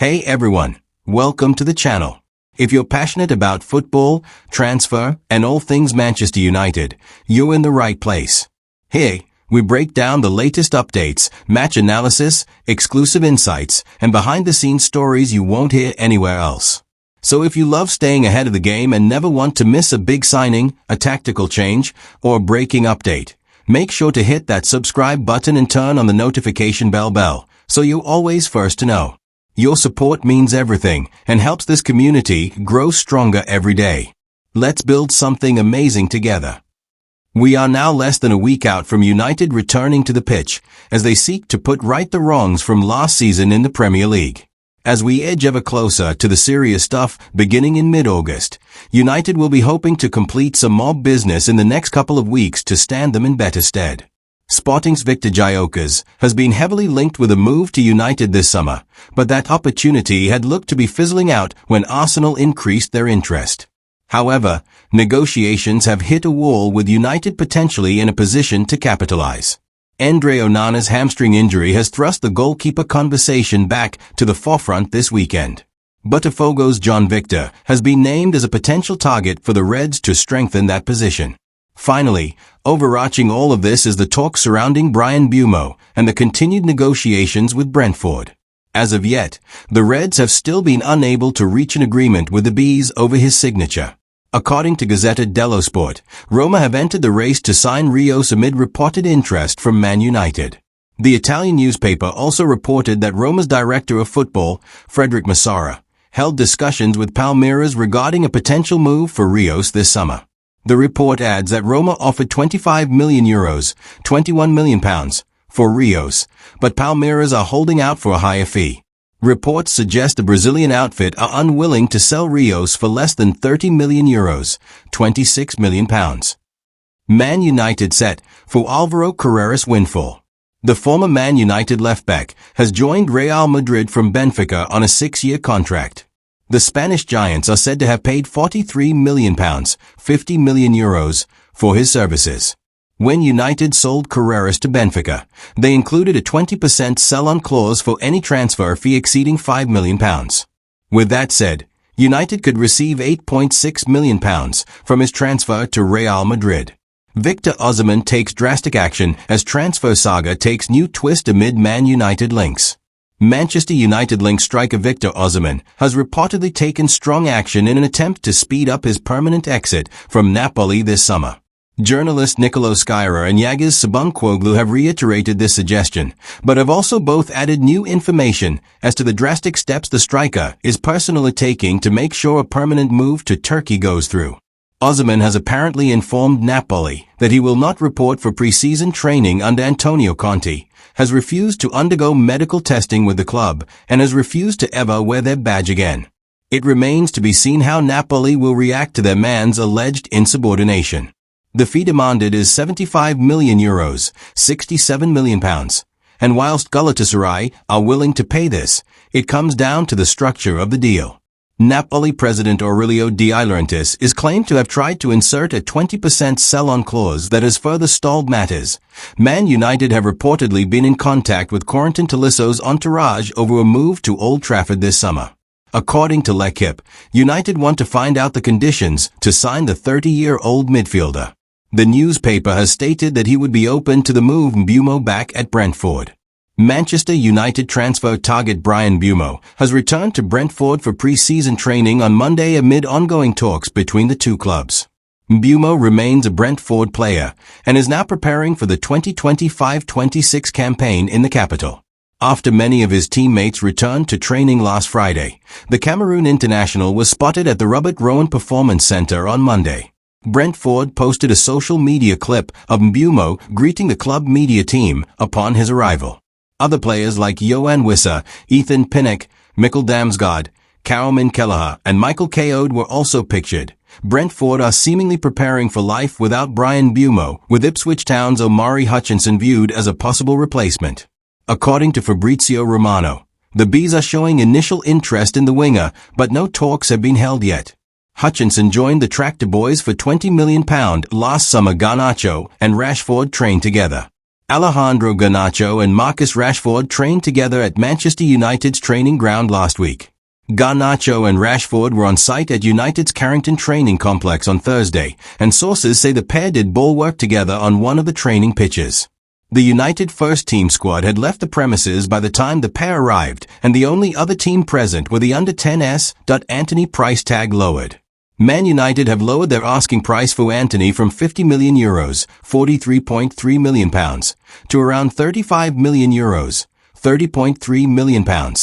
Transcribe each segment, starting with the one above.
Hey everyone, welcome to the channel. If you're passionate about football, transfer, and all things Manchester United, you're in the right place. Here, we break down the latest updates, match analysis, exclusive insights, and behind-the-scenes stories you won't hear anywhere else. So if you love staying ahead of the game and never want to miss a big signing, a tactical change, or a breaking update, make sure to hit that subscribe button and turn on the notification bell so you're always first to know. Your support means everything and helps this community grow stronger every day. Let's build something amazing together. We are now less than a week out from United returning to the pitch as they seek to put right the wrongs from last season in the Premier League. As we edge ever closer to the serious stuff beginning in mid-August, United will be hoping to complete some mob business in the next couple of weeks to stand them in better stead. Sporting's Victor Gyökeres has been heavily linked with a move to United this summer, but that opportunity had looked to be fizzling out when Arsenal increased their interest. However, negotiations have hit a wall with United potentially in a position to capitalize. Andre Onana's hamstring injury has thrust the goalkeeper conversation back to the forefront this weekend. Botafogo's John Victor has been named as a potential target for the Reds to strengthen that position. Finally, overarching all of this is the talk surrounding mbeumo and the continued negotiations with Brentford. As of yet, the Reds have still been unable to reach an agreement with the Bees over his signature. According to Gazzetta dello Sport, Roma have entered the race to sign Rios amid reported interest from Man United. The Italian newspaper also reported that Roma's director of football, Frederic Massara, held discussions with Palmeiras regarding a potential move for Rios this summer. The report adds that Roma offered €25 million, £21 million, for Rios, but Palmeiras are holding out for a higher fee. Reports suggest the Brazilian outfit are unwilling to sell Rios for less than €30 million, £26 million. Man United set for Alvaro Carreras windfall. The former Man United left-back has joined Real Madrid from Benfica on a 6-year contract. The Spanish giants are said to have paid €43 million, €50 million, for his services. When United sold Carreras to Benfica, they included a 20% sell-on clause for any transfer fee exceeding £5 million. With that said, United could receive £8.6 million from his transfer to Real Madrid. Victor Osimhen takes drastic action as transfer saga takes new twist amid Man United links. Manchester United link striker Victor Osimhen has reportedly taken strong action in an attempt to speed up his permanent exit from Napoli this summer. Journalist Nicolo Sciarra and Yagis Sabuncuoglu have reiterated this suggestion, but have also both added new information as to the drastic steps the striker is personally taking to make sure a permanent move to Turkey goes through. Osimhen has apparently informed Napoli that he will not report for pre-season training under Antonio Conte, has refused to undergo medical testing with the club, and has refused to ever wear their badge again. It remains to be seen how Napoli will react to their man's alleged insubordination. The fee demanded is €75 million, £67 million, and whilst Galatasaray are willing to pay this, it comes down to the structure of the deal. Napoli president Aurelio De Laurentiis is claimed to have tried to insert a 20% sell-on clause that has further stalled matters. Man United have reportedly been in contact with Corentin Tolisso's entourage over a move to Old Trafford this summer. According to L'Equipe, United want to find out the conditions to sign the 30-year-old midfielder. The newspaper has stated that he would be open to the move mbeumo back at Brentford. Manchester United transfer target Bryan Mbeumo has returned to Brentford for pre-season training on Monday amid ongoing talks between the two clubs. Mbeumo remains a Brentford player and is now preparing for the 2025-26 campaign in the capital. After many of his teammates returned to training last Friday, the Cameroon international was spotted at the Robert Rowan Performance Centre on Monday. Brentford posted a social media clip of Mbeumo greeting the club media team upon his arrival. Other players like Yoann Wissa, Ethan Pinnock, Mikkel Damsgaard, Caroline Kelleher, and Michael Keown were also pictured. Brentford are seemingly preparing for life without Bryan Mbeumo, with Ipswich Town's Omari Hutchinson viewed as a possible replacement. According to Fabrizio Romano, the Bees are showing initial interest in the winger, but no talks have been held yet. Hutchinson joined the Tractor Boys for £20 million last summer. Garnacho and Rashford trained together. Alejandro Garnacho and Marcus Rashford trained together at Manchester United's training ground last week. Garnacho and Rashford were on site at United's Carrington training complex on Thursday, and sources say the pair did ball work together on one of the training pitches. The United first-team squad had left the premises by the time the pair arrived, and the only other team present were the under-10s. Antony price tag lowered. Man United have lowered their asking price for Antony from €50 million, £43.3 million, to around €35 million, £30.3 million,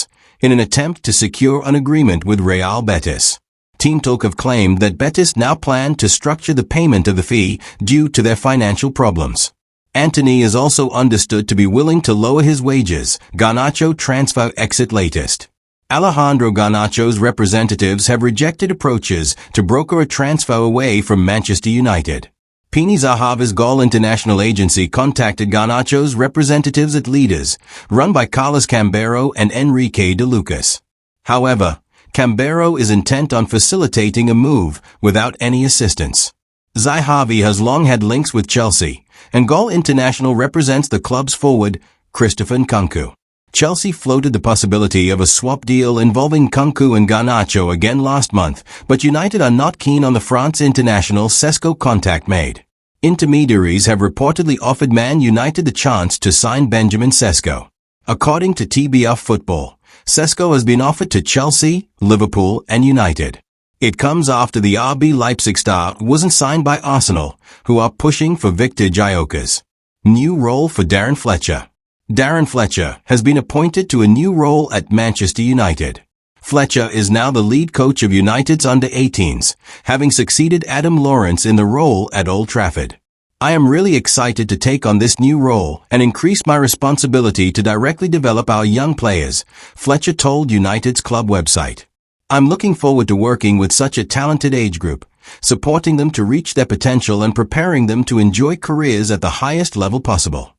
in an attempt to secure an agreement with Real Betis. Team Talk have claimed that Betis now plan to structure the payment of the fee due to their financial problems. Antony is also understood to be willing to lower his wages. Garnacho transfer exit latest. Alejandro Garnacho's representatives have rejected approaches to broker a transfer away from Manchester United. Pini Zahava's Gol International Agency contacted Garnacho's representatives at Leaders, run by Carlos Cambero and Enrique de Lucas. However, Cambero is intent on facilitating a move without any assistance. Zahavi has long had links with Chelsea, and Gol International represents the club's forward, Christopher Nkunku. Chelsea floated the possibility of a swap deal involving Nkunku and Garnacho again last month, but United are not keen on the France international Sesko contact made. Intermediaries have reportedly offered Man United the chance to sign Benjamin Sesko. According to TBF Football, Sesko has been offered to Chelsea, Liverpool, and United. It comes after the RB Leipzig star wasn't signed by Arsenal, who are pushing for Victor Gyökeres. New role for Darren Fletcher. Darren Fletcher has been appointed to a new role at Manchester United. Fletcher is now the lead coach of United's under-18s, having succeeded Adam Lawrence in the role at Old Trafford. I am really excited to take on this new role and increase my responsibility to directly develop our young players, Fletcher told United's club website. I'm looking forward to working with such a talented age group, supporting them to reach their potential and preparing them to enjoy careers at the highest level possible.